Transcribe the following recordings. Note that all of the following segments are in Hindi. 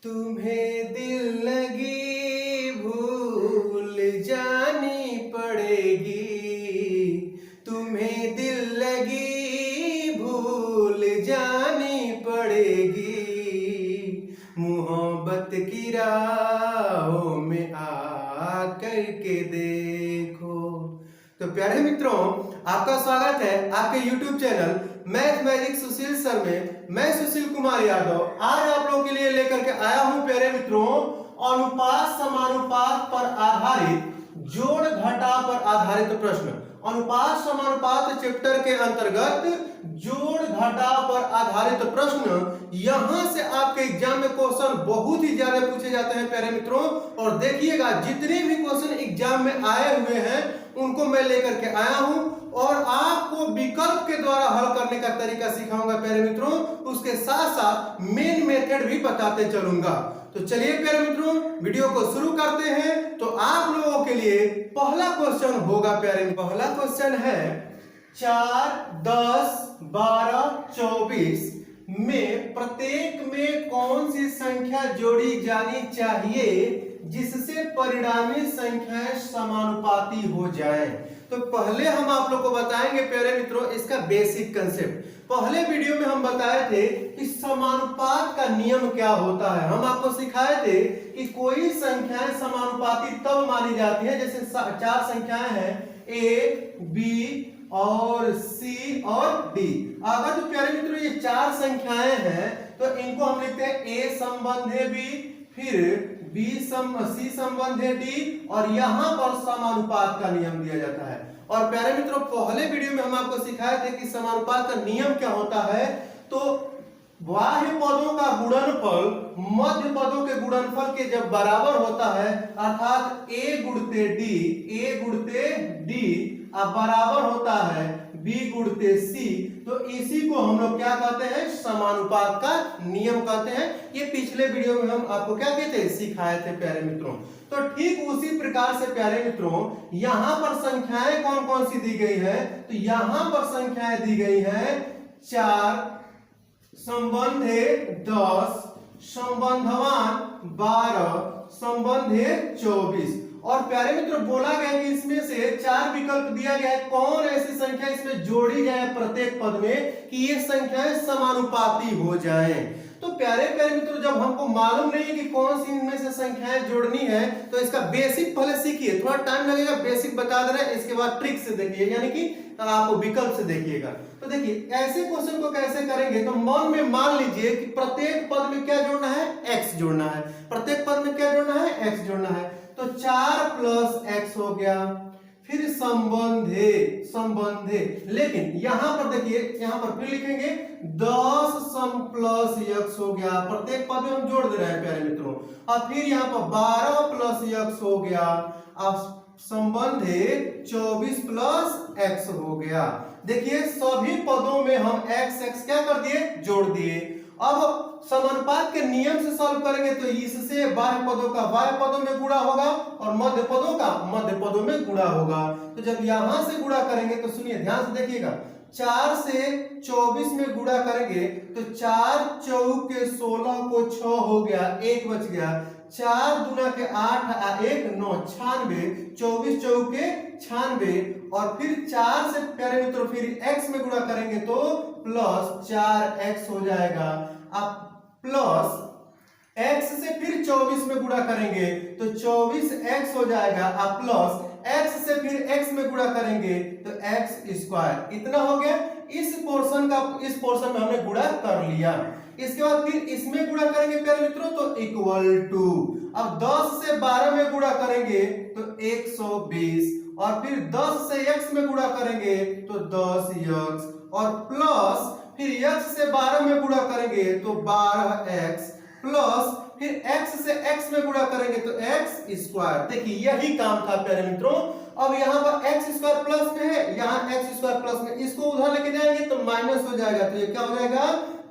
तुम्हें दिल लगी भूल जानी पड़ेगी। तुम्हें दिल लगी भूल जानी पड़ेगी। मोहब्बत की राहों में आ करके देखो। तो प्यारे मित्रों, आपका स्वागत है आपके YouTube चैनल मैथ मैजिक सुशील सर में। मैं सुशील कुमार यादव आज आप लोगों के लिए लेकर के आया हूं प्यारे मित्रों, अनुपात समानुपात पर आधारित जोड़ घटाव पर आधारित प्रश्न। अनुपात समानुपात चैप्टर के अंतर्गत जोड़ घटाव पर आधारित प्रश्न। यहां से आपके एग्जाम में क्वेश्चन बहुत ही ज्यादा पूछे जाते हैं प्यारे मित्रों, और देखिएगा जितने भी क्वेश्चन एग्जाम में आए हुए हैं उनको मैं लेकर के आया हूं और आपको विकल्प के द्वारा हल करने का तरीका सिखाऊंगा प्यारे मित्रों। उसके साथ साथ मेन मेथड भी बताते चलूंगा। तो चलिए प्यारे मित्रों, वीडियो को शुरू करते हैं। तो आप लोगों के लिए पहला क्वेश्चन होगा प्यारे, पहला क्वेश्चन है 4, 10, 12, 24 में प्रत्येक में कौन सी संख्या जोड़ी जानी चाहिए जिससे परिणामी संख्याएं समानुपाती हो जाएं। तो पहले हम आप लोग को बताएंगे प्यारे मित्रों इसका बेसिक कंसेप्ट। पहले वीडियो में हम बताए थे कि समानुपात का नियम क्या होता है। हम आपको सिखाए थे कि कोई संख्याएं समानुपाती तब मानी जाती है जैसे 4 संख्याएं हैं A, B और C और D। अगर तो प्यारे मित्रों ये 4 संख्याएं हैं तो इनको हम लिखते हैं A संबंधे B, फिर C संबंधे D, और यहां पर समानुपात का नियम दिया जाता है। और प्यारे मित्रों पहले वीडियो में हम आपको सिखाए थे कि समानुपात का नियम क्या होता है। तो बाह्य पदों का गुणनफल मध्य पदों के गुणनफल के जब बराबर होता है, अर्थात A गुणते D अब बराबर होता है B गुणते C, तो इसी को हम लोग क्या कहते हैं, समानुपात का नियम कहते हैं। ये पिछले वीडियो में हम आपको क्या कहते हैं, सिखाए थे प्यारे मित्रों। तो ठीक उसी प्रकार से प्यारे मित्रों यहां पर संख्याएं कौन कौन सी दी गई है। तो यहां पर संख्याएं दी गई है 4, संबंधे 10, संबंधवान 12, संबंधे 24। और प्यारे मित्रों बोला गया कि इसमें से 4 विकल्प दिया गया है, कौन ऐसी संख्या इसमें जोड़ी जाए प्रत्येक पद में कि ये संख्याएं समानुपाती हो जाएं। तो प्यारे मित्रों जब हमको मालूम नहीं है कि कौन सी इनमें से संख्याएं जोड़नी है तो इसका बेसिक पहले सीखिए, थोड़ा टाइम लगेगा, बेसिक बता दे रहे हैं, इसके बाद ट्रिक से देखिए, यानी कि आपको विकल्प से देखिएगा। तो देखिए ऐसे क्वेश्चन को कैसे करेंगे, तो मन में मान लीजिए कि प्रत्येक पद में क्या जोड़ना है, x जोड़ना है। प्रत्येक पद में क्या जोड़ना है, x जोड़ना है। तो 4 प्लस x हो गया, फिर संबंधे, लेकिन यहां पर देखिए, यहां पर फिर लिखेंगे 10 सम प्लस x हो गया। प्रत्येक पद में हम जोड़ दे रहे हैं प्यारे मित्रों। और फिर यहां पर 12 प्लस x हो गया, अब संबंधे 24 प्लस x हो गया। देखिए सभी पदों में हम x क्या कर दिए, जोड़ दिए। अब समानुपात के नियम से सॉल्व करेंगे तो इससे बाह्य पदों का बाह्य पदों में गुणा होगा और मध्य पदों का मध्य पदों में गुणा होगा। तो जब यहां से गुणा करेंगे तो सुनिए ध्यान से देखिएगा, 4 से 24 में गुणा करेंगे तो 4 चौके 16 को 6 हो गया, 1 बच गया। 4 दूना के 8 आ 1 9, 96, 24 चौके 96। और फिर 4 से प्यारे मित्रों फिर x में गुणा करेंगे तो प्लस 4x हो जाएगा। अब प्लस x से फिर 24 में गुणा करेंगे तो 24x हो जाएगा। अब प्लस x से फिर x में गुणा करेंगे तो x स्क्वायर, इतना हो गया। इस पोर्शन में हमने गुणा कर लिया। इसके बाद फिर इसमें गुणा करेंगे प्यारे मित्रों तो इक्वल टू, अब 10 से 12 में गुणा करेंगे तो 120, और फिर 10 से x में गुणा करेंगे तो 10x, और प्लस फिर x से 12 में गुणा करेंगे तो 12x, प्लस फिर x से x में गुणा करेंगे तो x स्क्वायर। देखिए यही काम था प्यारे मित्रों। अब यहाँ पर x स्क्वायर प्लस में है, यहाँ x स्क्वायर प्लस में, इसको उधर लेके जाएंगे तो माइनस हो जाएगा, तो ये क्या हो जाएगा,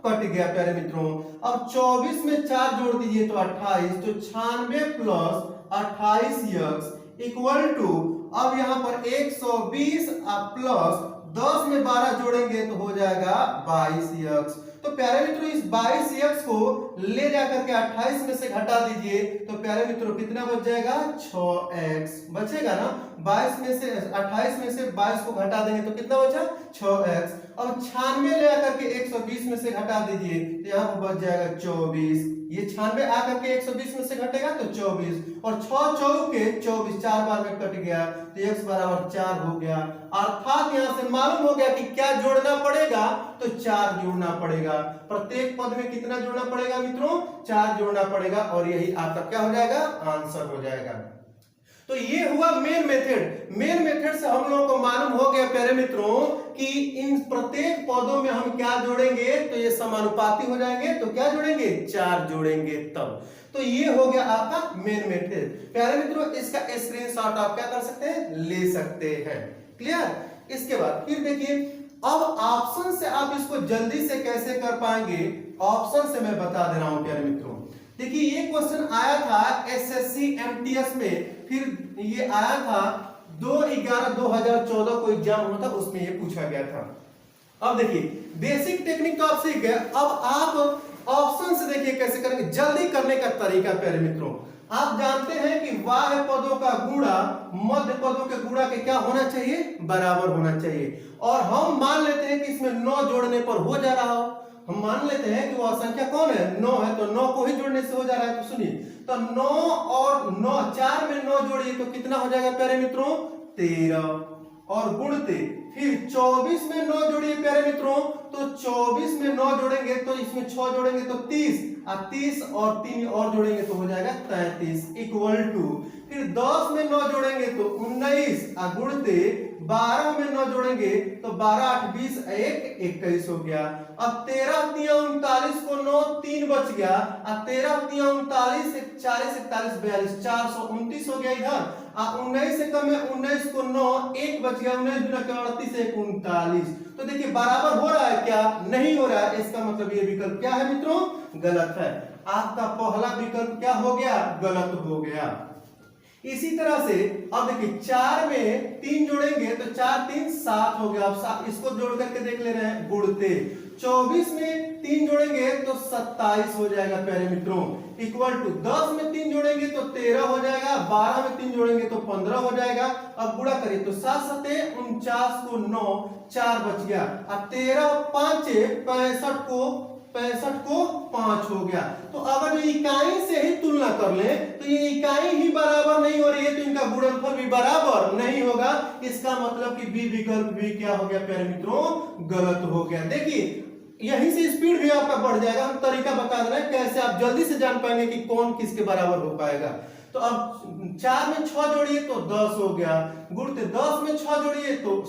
कट गया प्यारे मित्रों। अब 24 में 4 जोड़ दीजिए तो 28, तो 96 प्लस 28x इक्वल टू, अब यहाँ पर 120 प्लस 10 में 12 जोड़ेंगे तो हो जाएगा 22x। तो प्यारे मित्रों इस 22x को ले जाकर के 28 में से घटा दीजिए, तो प्यारे मित्रों कितना बच जाएगा 6x बचेगा ना। 22 में से 28 में से 22 को घटा देंगे तो कितना बचा 6x। अब 96 ले आकर के 120 में से घटा दीजिए तो यहाँ पर बच जाएगा 24। ये 96 आकर के 120 में से घटेगा तो 24 और 6 चौके 24 4 बार में कट गया तो x बराबर 4 हो गया। अर्थात यहाँ से मालूम हो गया कि क्या जोड़ना पड़ेगा, तो 4 जोड़ना पड़ेगा। प्रत्येक पद में कितना जोड़ना पड़ेगा मित्रों 4 जोड़ना पड़ेगा और यही आपका क्या हो जाएगा आंसर हो जाएगा। तो ये हुआ मेन मेथड। मेन मेथड से हम लोगों को मालूम हो गया प्यारे मित्रों कि इन प्रत्येक पदों में हम क्या जोड़ेंगे तो ये समानुपाती हो जाएंगे, तो क्या जोड़ेंगे 4 जोड़ेंगे तब। तो ये हो गया आपका मेन मेथड। प्यारे मित्रों इसका स्क्रीनशॉट आप क्या कर सकते हैं ले सकते हैं। क्लियर। इसके बाद फिर देखिए अब ऑप्शन से आप इसको जल्दी से कैसे कर पाएंगे, ऑप्शन से मैं बता दे रहा हूं प्यारे मित्रों। देखिए ये क्वेश्चन आया था एसएससी एमटीएस में, फिर ये आया था 2/11/2014 को एग्जाम हुआ था उसमें ये पूछा गया था। अब देखिए बेसिक टेक्निक तो आप सीख गए, अब आप ऑप्शन से देखिए कैसे करेंगे जल्दी करने का तरीका। प्यारे मित्रों आप जानते हैं कि बाह्य पदों का गुणा मध्य पदों के गुणा के क्या होना चाहिए बराबर होना चाहिए, और हम मान लेते हैं कि इसमें 9 जोड़ने पर हो जा रहा हो। हम मान लेते हैं कि वह संख्या कौन है 9 है, तो 9 को ही जोड़ने से हो जा रहा है। तो सुनिए तो 9 और 9 4 में 9 जोड़िए तो कितना हो जाएगा प्यारे मित्रों 13 और गुणते फिर 24 में 9 जोड़िए प्यारे मित्रों, तो 24 में 9 जोड़ेंगे तो इसमें 6 जोड़ेंगे तो 30 और 30 और 3 और जोड़ेंगे तो हो जाएगा 33 इक्वल टू फिर 10 में 9 जोड़ेंगे तो 19 और गुणते 12 में 9 जोड़ेंगे तो 12 8 20 1 21 हो गया। अब 13 3 39 को 9 3 बच गया और 13 3 39 40 41 42 429 हो गया इधर, और 19 से कम है 19 को 9 1 बच गया 19 गुना 38 1 39। तो देखिए बराबर हो रहा है क्या नहीं हो रहा है, इसका मतलब ये विकल्प क्या है मित्रों गलत है। आपका पहला विकल्प क्या हो गया गलत हो गया। इसी तरह से अब देखिए 4 में 3 जोड़ेंगे तो 4 3 7 हो गया। अब इसको जोड़ करके देख ले रहे हैं गुणते 24 में 3 जोड़ेंगे तो 27 हो जाएगा प्यारे मित्रों इक्वल टू 10 में 3 जोड़ेंगे तो 13 हो जाएगा, 12 में 3 जोड़ेंगे तो 15 हो जाएगा। अब गुणा करिए तो 7 7 49 को 9 4 बच गया और 13 5 65 को 5 हो गया। तो अगर जो इकाई से ही तुलना कर ले तो ये इकाई ही बराबर नहीं हो रही है तो इनका गुणनफल भी बराबर नहीं होगा। इसका मतलब कि बी विकल्प भी क्या हो गया प्यारे मित्रों गलत हो गया। देखिए यहीं से स्पीड भी आपका बढ़ जाएगा। हम तरीका बता रहे हैं कैसे आप जल्दी से जान पाएंगे कि कौन किसके बराबर हो पाएगा। तो अब 4 में 6 जोड़िए तो 10 हो गया, गुणते 10 में 6 जोड़िए तो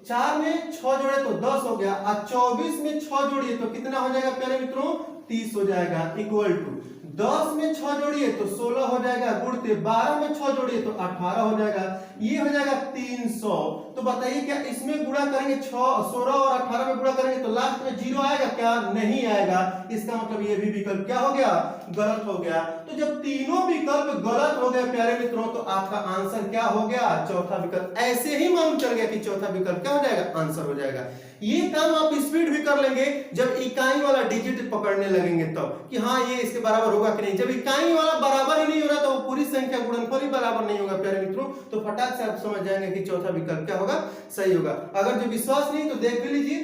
4 में 6 जोड़े तो 10 हो गया और 24 में 6 जोड़िए तो कितना हो जाएगा प्यारे मित्रों 30 हो जाएगा इक्वल टू 10 में 6 जोड़िए तो 16 हो जाएगा, गुणते 12 में 6 जोड़िए तो 18 हो जाएगा, ये हो जाएगा 300। तो बताइए क्या इसमें गुणा करेंगे 16 और 18 में गुणा करेंगे तो लास्ट में 0 आएगा क्या नहीं आएगा। इसका मतलब ये भी विकल्प क्या हो गया गलत हो गया। तो जब तीनों विकल्प गलत हो गए प्यारे मित्रों तो आपका आंसर क्या हो गया चौथा विकल्प। ऐसे ही मालूम चल गया कि चौथा विकल्प क्या हो जाएगा आंसर हो जाएगा। ये काम आप स्पीड भी कर लेंगे जब इकाई वाला डिजिट पकड़ने लगेंगे तब कि हाँ ये इसके बराबर होगा कि नहीं। जब इकाई वाला बराबर ही नहीं हो रहा तो वो पूरी संख्या गुणनफल ही बराबर नहीं होगा प्यारे मित्रों। तो फटाक से आप समझ जाएंगे कि चौथा विकल्प क्या होगा सही होगा। अगर जो विश्वास नहीं तो देख भी लीजिए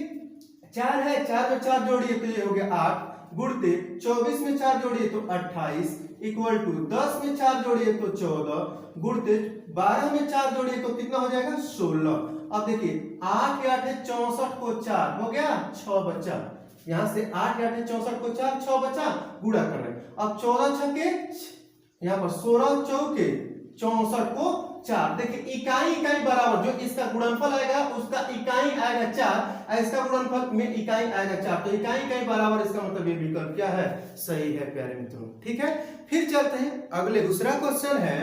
4 है, 4 में 4 जोड़िए तो ये हो गया 8, गुणते 24 में 4 जोड़िए तो 28 इक्वल टू 10 में 4 जोड़िए तो 14, गुणते 12 में 4 जोड़िए तो कितना हो जाएगा 16। अब देखिए 8 8 है 64 को 4 हो गया 6 बचा, यहां से 8 8 है 64 को 4 6 बचा, गुणा कर रहे हैं। अब 14 छके यहां पर 16 चौके 64 को 4। देखिए इकाई बराबर जो इसका गुणनफल आएगा उसका इकाई आएगा 4 और इसका गुणनफल में इकाई आएगा 4। तो इकाई बराबर इसका मतलब ये विकल्प क्या है सही है प्यारे मित्रों। ठीक है फिर चलते हैं अगले दूसरा क्वेश्चन है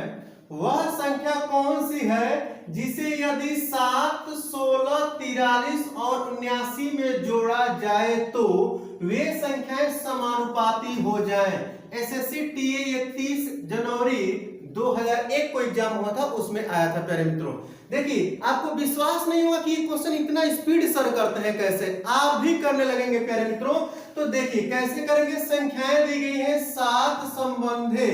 वह संख्या कौन सी है जिसे यदि 7 16 43 और 79 में जोड़ा जाए तो वे संख्याएं समानुपाती हो जाएं। एसएससी टीए ये 30 जनवरी 2001 को एग्जाम हुआ था, उसमें आया था प्यारे मित्रों। देखिए आपको विश्वास नहीं होगा कि ये क्वेश्चन इतना स्पीड सर करते हैं, कैसे आप भी करने लगेंगे प्यारे मित्रों। तो देखिए कैसे करेंगे, संख्याएं दी गई हैं 7 संबंधे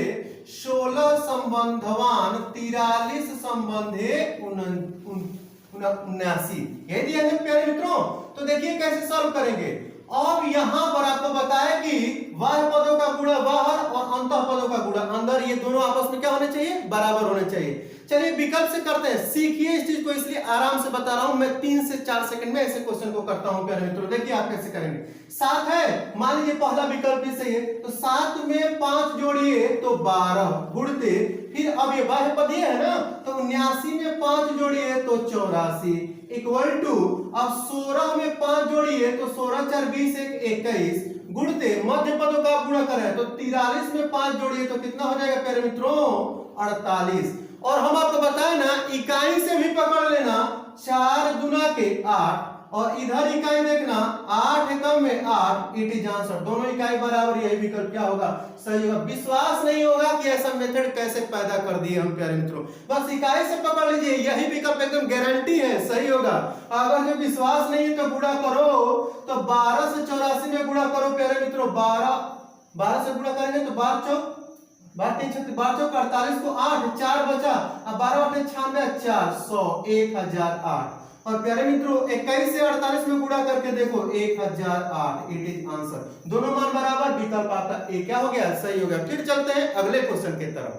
16 संबंधवान 43 संबंधे 79, ये दिया है प्यारे मित्रों। तो देखिए कैसे सॉल्व करेंगे। अब यहां पर आपको बताया कि बाह्य पदों का गुणा बाहर और अंतः पदों का गुणा अंदर, ये दोनों आपस में क्या होने चाहिए, बराबर होने चाहिए। चलिए विकल्प से करते हैं, सीखिए इस चीज को, इसलिए आराम से बता रहा हूं मैं, 3 से 4 सेकंड में ऐसे क्वेश्चन को करता हूं प्यारे मित्रों। देखिए आप कैसे करेंगे। 7 है, मान लीजिए पहला विकल्प भी सही है, तो 7 में 5 जोड़िए तो 12 गुणते, फिर अब ये बाह्य पद ये है ना, तो 79 में 5 जोड़िए तो 84 इक्वल टू, अब 16 में 5 जोड़िए तो 16 4 20 21 गुणते मध्य पदों का गुणा करें तो 43 में 5 जोड़िए तो कितना हो जाएगा प्यारे मित्रों, 48। और हम आपको बताए ना, इकाई से भी पकड़ लेना, 4 गुना के 8 और इधर इकाई देखना 8 एकम में 8, इट इज आंसर। दोनों इकाई बराबर, यही विकल्प क्या होगा, सही होगा। विश्वास नहीं होगा कि ऐसा मेथड कैसे पैदा कर दिए हम प्यारे मित्रों, बस इकाई से पकड़ लीजिए, यही विकल्प एकदम गारंटी है सही होगा। अगर जो विश्वास नहीं है तो गुणा करो, तो 12 से 84 में गुणा करो प्यारे मित्रों, 12 से गुणा करेंगे तो 12 चौक 48 को 8 4 बचा, अब 12 8 96 400 1008। और प्यारे मित्रों 21 से 48 में गुणा करके देखो 1008, इट इज आंसर। दोनों मान बराबर, विकल्प आपका ए क्या हो गया, सही हो गया। फिर चलते हैं अगले क्वेश्चन की तरफ।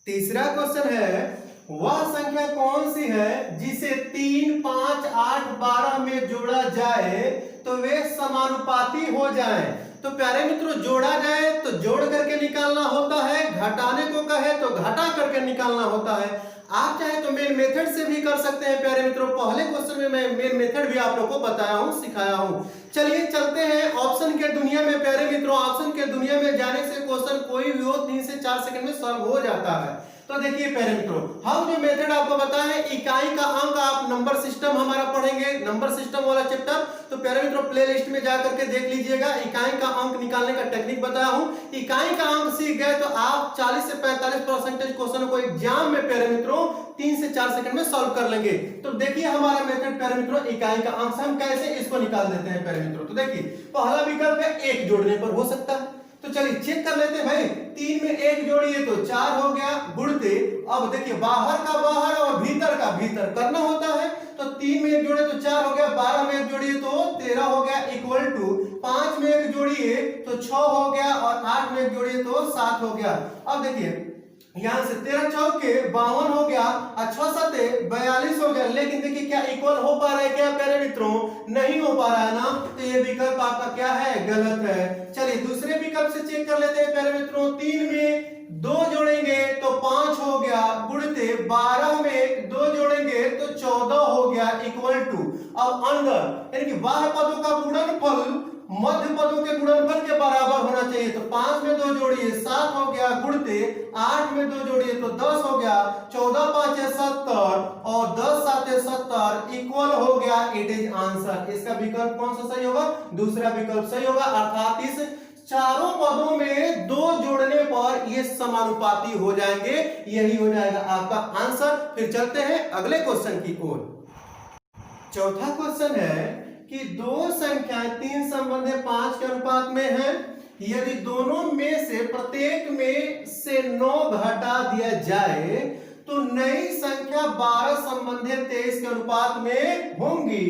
तीसरा क्वेश्चन है, वह संख्या कौन सी है जिसे 3 5 8 12 में जोड़ा जाए तो वे समानुपाती हो जाएं। तो प्यारे मित्रों जोड़ा जाए तो जोड़ करके निकालना होता है, घटाने को कहे तो घटा करके निकालना होता है। आप चाहे तो मेन मेथड से भी कर सकते हैं प्यारे मित्रों। पहले क्वेश्चन में मैं मेन मेथड भी आप लोगों को बताया हूं, सिखाया हूं। चलिए चलते हैं ऑप्शन के दुनिया में प्यारे मित्रों। ऑप्शन के दुनिया में जाने से क्वेश्चन कोई भी हो 3 से 4 सेकंड में सॉल्व हो जाता है। तो देखिए प्यारे मित्रों, हम जो मेथड आपको बताए हैं, इकाई का अंक, आप नंबर सिस्टम हमारा पढ़ेंगे, नंबर सिस्टम वाला चैप्टर, तो प्यारे मित्रों प्लेलिस्ट में जा करके देख लीजिएगा। इकाई का अंक निकालने का टेक्निक बताया हूं। इकाई का अंक सीख गए तो आप 40 से 45% क्वेश्चन को एग्जाम में प्यारे मित्रों 3 से 4 सेकंड में सॉल्व कर लेंगे। तो देखिए हमारा मेथड प्यारे मित्रों, इकाई का अंक हम कैसे इसको निकाल देते हैं प्यारे मित्रों। तो देखिए पहला विकल्प है 1 जोड़ने पर हो सकता है, तो चलिए चेक कर लेते हैं भाई। 3 में 1 जोड़िए तो 4 हो गया गुणते, अब देखिए बाहर का बाहर और भीतर का भीतर करना होता है, तो 3 में 1 जोड़े तो 4 हो गया, 12 में 1 जोड़िए तो 13 हो गया इक्वल टू 5 में 1 जोड़िए तो 6 हो गया और 8 में 1 जोड़िए तो 7 हो गया। अब देखिए यहां से 13 चौके 52 हो गया और 6 सते 42 हो गया, लेकिन देखिए क्या इक्वल हो पा रहा है क्या प्यारे मित्रों, नहीं हो पा रहा है ना, तो ये विकल्प आपका क्या है, गलत है। चलिए दूसरे विकल्प से चेक कर लेते हैं प्यारे मित्रों। 3 में 2 जोड़ेंगे तो 5 हो गया गुणते 12 में 2 जोड़ेंगे तो 14 हो गया इक्वल टू, अब अंदर यानी कि बाह्य पदों का गुणनफल मध्य पदों के गुणनफल के बराबर होना चाहिए। तो 5 में 2 जोड़िए 7 हो गया गुणते 8 में 2 जोड़िए तो 10 हो गया, 14 5 70 और 10 7 70 इक्वल हो गया, इट इज आंसर। इसका विकल्प कौन सा सही होगा, दूसरा विकल्प सही होगा, अर्थात इस चारों पदों में 2 जोड़ने पर ये समानुपाती हो जाएंगे, यही हो जाएगा आपका आंसर। फिर चलते हैं अगले क्वेश्चन की ओर। चौथा क्वेश्चन है कि 2 संख्याएं 3 संबंध 5 के अनुपात में हैं, यदि दोनों में से प्रत्येक में से 9 घटा दिया जाए तो नई संख्या 12 संबंधित 23 के अनुपात में होंगी,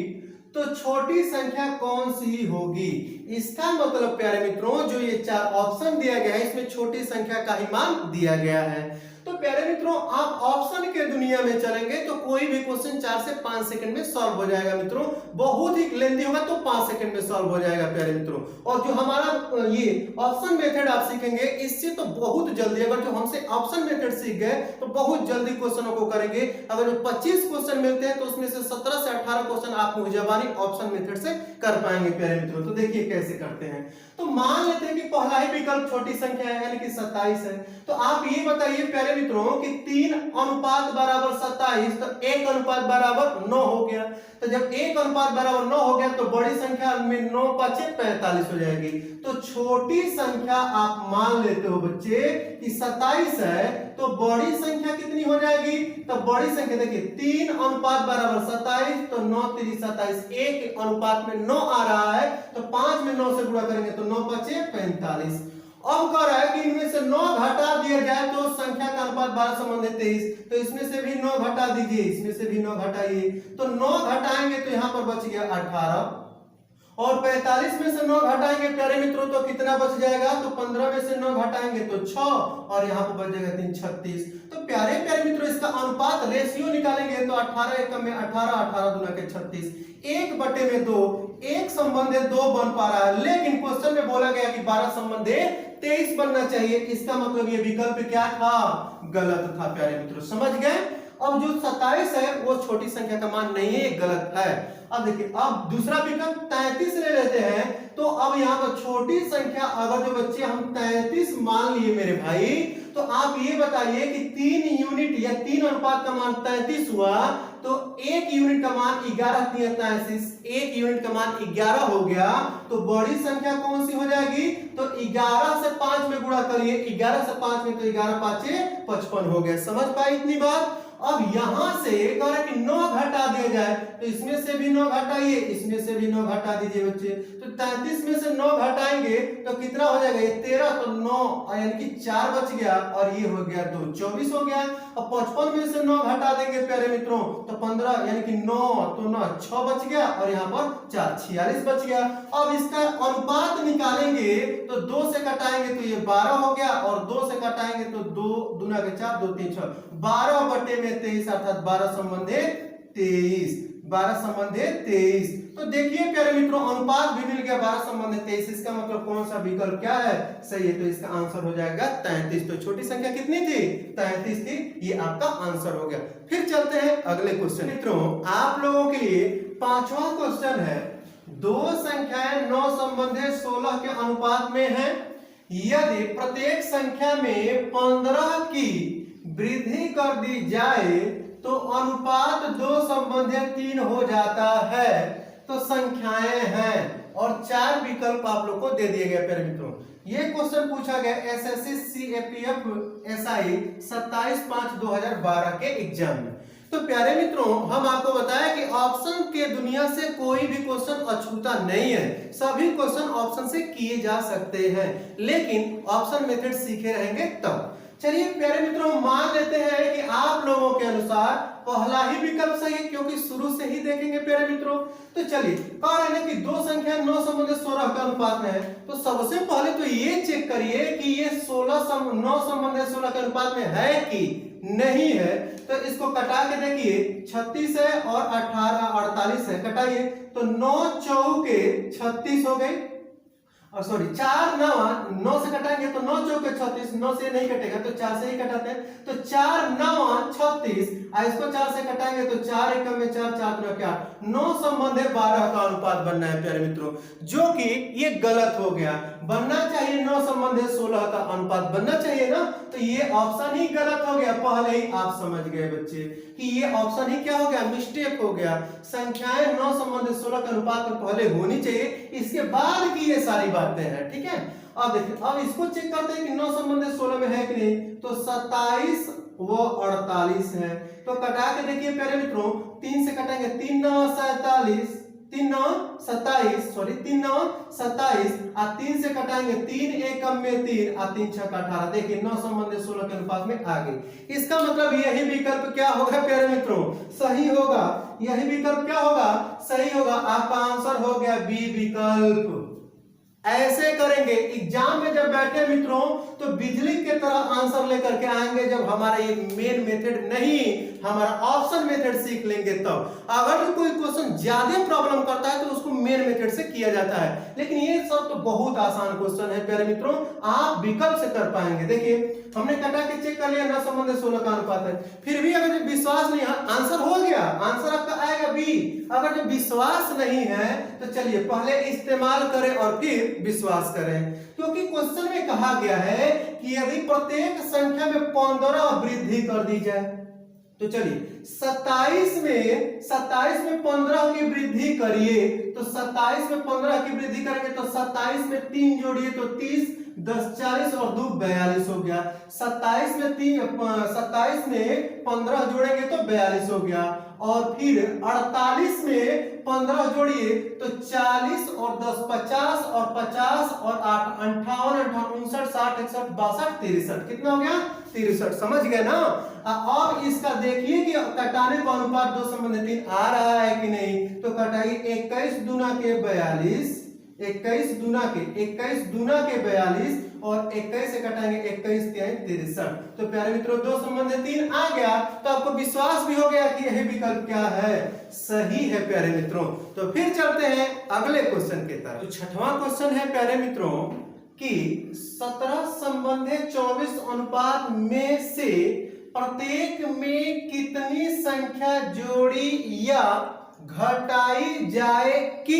तो छोटी संख्या कौन सी होगी। इसका मतलब प्यारे मित्रों जो ये 4 ऑप्शन दिया गया है इसमें छोटी संख्या का ही मान दिया गया है। तो प्यारे मित्रों आप ऑप्शन के दुनिया में चलेंगे तो कोई भी क्वेश्चन 4 से 5 सेकंड में सॉल्व हो जाएगा मित्रों, बहुत ही लेंथी होगा तो 5 सेकंड में सॉल्व हो जाएगा प्यारे मित्रों। और जो हमारा ये ऑप्शन मेथड आप सीखेंगे इससे तो बहुत जल्दी, अगर जो हमसे ऑप्शन मेथड सीख गए तो बहुत जल्दी क्वेश्चनों को करेंगे। अगर जो 25 क्वेश्चन मिलते हैं तो उसमें से 17 से 18 क्वेश्चन आप मुहजबानी ऑप्शन मेथड से कर पाएंगे प्यारे मित्रों। तो देखिए कैसे करते हैं। तो मान लेते हैं कि पहला ही विकल्प छोटी संख्या है यानी कि 27 है, तो आप ये बताइए प्यारे मित्रों कि 3 अनुपात बराबर 27, तो 1 अनुपात बराबर 9 हो गया। तो जब 1 अनुपात बराबर 9 हो गया तो बड़ी संख्या में 9 5 45 हो जाएगी। तो छोटी संख्या आप मान लेते हो बच्चे कि 27 है, तो बड़ी संख्या कितनी हो जाएगी? तो बड़ी संख्या देखिए 3 अनुपात बराबर 27, तो 9 3 27, 1 अनुपात में 9 आ रहा है, तो 5 में 9 से गुणा करेंगे तो 9 5 45। अब कह रहा है कि इनमें से 9 घटा दिया जाए तो संख्या का अनुपात 12 संबंधित 23, तो इसमें से भी 9 घटा दीजिए, इसमें से भी 9 घटाइए, तो 9 घटाएंगे तो यहां पर बच गया 18, और 45 में से 9 घटाएंगे प्यारे मित्रों तो कितना बच जाएगा? तो 15 में से 9 घटाएंगे तो 6, और यहाँ पर बच जाएगा 3 36। तो प्यारे प्यारे मित्रों इसका अनुपात रेशियो निकालेंगे तो 18 एकम में 18, 18 दूना के 36, 1/2, 1 संबंधित 2 बन पा रहा है, लेकिन क्वेश्चन में बोला गया कि 12 संबंधित 23 बनना चाहिए। इसका मतलब ये विकल्प क्या था? गलत था प्यारे मित्रों, समझ गए? अब जो 27 है वो छोटी संख्या का मान नहीं है, गलत है। अब देखिए, अब दूसरा विकल्प 33 ले लेते हैं, तो अब यहाँ पर छोटी संख्या अगर जो बच्चे हम 33 मान लिए मेरे भाई, तो आप ये बताइए कि 3 यूनिट या 3 अनुपात का मान 33 हुआ, तो 1 यूनिट का मान 11 3 33, 1 यूनिट का मान 11 हो गया, तो बड़ी संख्या कौन सी हो जाएगी? तो 11 से 5 में गुणा करिए, 11 से 5 में तो 11 5 55 हो गया। समझ पाए इतनी बात? अब यहां से कह रहा है कि 9 घटा दिया जाए, तो इसमें से भी 9 घटाइए, इसमें से भी 9 घटा दीजिए बच्चे, तो 33 में से 9 घटाएंगे तो कितना हो जाएगा? ये 13, तो 9 यानी कि 4 बच गया, और ये हो गया 2 24 हो गया। अब 55 में से 9 घटा देंगे प्यारे मित्रों तो 15 यानी कि 9 तो 9 6 बच गया, और यहाँ पर 4 46 बच गया। अब इसका अनुपात निकालेंगे तो 2 से कटाएंगे तो ये 12 हो गया, और 2 से कटाएंगे तो 2 दूना के 4 2 3 6, 12/23 अर्थात 12 संबंधित 23, 12 संबंधित 23। तो देखिए प्यारे मित्रों अनुपात भी मिल गया 12 संबंधित 23। इसका मतलब कौन सा विकल्प क्या है? सही है, तो इसका आंसर हो जाएगा 33। तो छोटी संख्या कितनी थी? 33 थी, ये आपका आंसर हो गया। फिर चलते हैं अगले क्वेश्चन। मित्रों आप लोगों के लिए 5वां क्वेश्चन है, दो संख्याएं 9 संबंधित 16 के अनुपात में हैं, यदि प्रत्येक संख्या में 15 की वृद्धि कर दी जाए तो अनुपात 2 संबंधित 3 हो जाता है। तो संख्याएं हैं और 4 विकल्प आप लोग को दे दिए गए प्यारे मित्रों। ये क्वेश्चन पूछा गया एसएससी सीएपीएफ एसआई 27/5/2012 के एग्जाम में। तो प्यारे मित्रों हम आपको बताया कि ऑप्शन के दुनिया से कोई भी क्वेश्चन अछूता नहीं है, सभी क्वेश्चन ऑप्शन से किए जा सकते हैं, लेकिन ऑप्शन मेथड सीखे रहेंगे तब। चलिए प्यारे मित्रों मान लेते हैं कि आप लोगों के अनुसार पहला ही विकल्प सही है, क्योंकि शुरू से ही देखेंगे प्यारे मित्रों। तो चलिए कह रहे हैं कि दो संख्या 9 संबंधित 16 के अनुपात में है, तो सबसे पहले तो ये चेक करिए कि ये 9 संबंधित 16 के अनुपात में है कि नहीं है। तो इसको कटा के देखिए, 36 है और 18 48 है, कटाइए तो 9 चौके 36 हो गई, और सॉरी 4 9 से कटाएंगे तो 9 चौके 36, 9 से नहीं कटेगा तो 4 से ही कटाते हैं, तो 4 9 36, इसको 4 से कटाएंगे तो 4 एकम में 4 4 दूना के 8, 9 संबंधित 12 का अनुपात बनना है प्यारे मित्रों, जो कि ये गलत हो गया। बनना चाहिए 9 संबंधित 16 का अनुपात बनना चाहिए ना, तो ये ऑप्शन ही गलत हो गया। पहले ही आप समझ गए बच्चे कि ये ऑप्शन ही क्या हो गया, मिस्टेक हो गया। संख्याएं 9 संबंधित 16 के अनुपात में पहले होनी चाहिए, इसके बाद की ये सारी बातें हैं, ठीक है। अब देखिए, अब इसको चेक करते हैं कि 9 संबंधित 16 में है कि नहीं, तो 27 वो 48 है, तो कटा के देखिए प्यारे मित्रों, 3 से कटाएंगे 3 9 47, 3 9 27, सॉरी 3 9 27, और 3 से कटाएंगे 3 एकम में 3 और 3 6 का 18। देखिए 9 संबंधित 16 के अनुपात में आ गई। इसका मतलब यही विकल्प क्या होगा प्यारे मित्रों, सही होगा। यही विकल्प क्या होगा, सही होगा। आपका आंसर हो गया बी विकल्प। ऐसे करेंगे एग्जाम में जब बैठे मित्रों तो बिजली के तरह आंसर लेकर के आएंगे, जब हमारा ये मेन मेथड नहीं हमारा ऑप्शन मेथड सीख लेंगे तब। अगर जो कोई क्वेश्चन ज्यादा प्रॉब्लम करता है तो उसको मेन मेथड से किया जाता है, लेकिन ये सब तो बहुत आसान क्वेश्चन है प्यारे मित्रों, आप विकल्प से कर पाएंगे। देखिए हमने कटा के चेक कर लिया 9 संबंधित 16 का अनुपात है, फिर भी अगर विश्वास नहीं है, आंसर हो गया, आंसर आपका आएगा बी। अगर जो विश्वास नहीं है तो चलिए पहले इस्तेमाल करें और फिर विश्वास करें। क्योंकि क्वेश्चन में कहा गया है कि यदि प्रत्येक संख्या में 15 वृद्धि कर दी जाए, तो चलिए 27 में 15 की वृद्धि करिए, तो 27 में 15 की वृद्धि करेंगे तो 27 में 3 जोड़िए तो 30, 10 40 और 2 42 हो गया। 27 में 15 जोड़ेंगे तो 42 हो गया। और फिर 48 में 15 जोड़िए तो 40 और 10 50 और 50 और 8 58 59 60 61 62 63, कितना हो गया 63। समझ गए ना। अब इसका देखिए कि कटाने का अनुपात 2 संबंध 3 आ रहा है कि नहीं, तो कटाइए 21 दूना के 42, 21 दूना के 42 और 21 से कटाएंगे 21 3 63। तो प्यारे मित्रों 2 संबंध 3 आ गया, तो आपको विश्वास भी हो गया कि यही विकल्प क्या है, सही है प्यारे मित्रों। तो फिर चलते हैं अगले क्वेश्चन की तरफ। तो छठवां क्वेश्चन है प्यारे मित्रों कि 17 संबंधी 24 अनुपात में से प्रत्येक में कितनी संख्या जोड़ी या घटाई जाए कि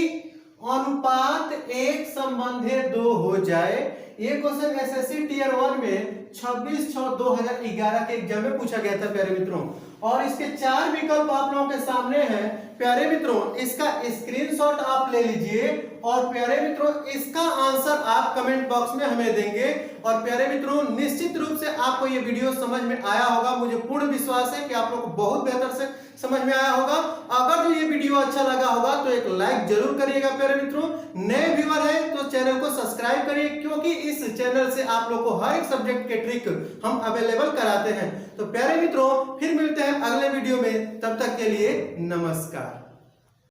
अनुपात 1 संबंधी 2 हो जाए। ये क्वेश्चन एसएससी टीयर 1 में 26/6/2011 के एग्जाम में पूछा गया था प्यारे मित्रों, और इसके 4 विकल्प आप लोगों के सामने हैं प्यारे मित्रों। इसका स्क्रीनशॉट आप ले लीजिए और प्यारे मित्रों इसका आंसर आप कमेंट बॉक्स में हमें देंगे। और प्यारे मित्रों निश्चित रूप से आपको ये वीडियो समझ में आया होगा, मुझे पूर्ण विश्वास है कि आप लोग को बहुत बेहतर से समझ में आया होगा। अगर जो ये वीडियो अच्छा लगा होगा तो एक लाइक जरूर करिएगा प्यारे मित्रों। नए व्यूअर हैं तो चैनल को सब्सक्राइब करिए, क्योंकि इस चैनल से आप लोग को हर एक सब्जेक्ट के ट्रिक हम अवेलेबल कराते हैं। तो प्यारे मित्रों फिर मिलते हैं अगले वीडियो में, तब तक के लिए नमस्कार।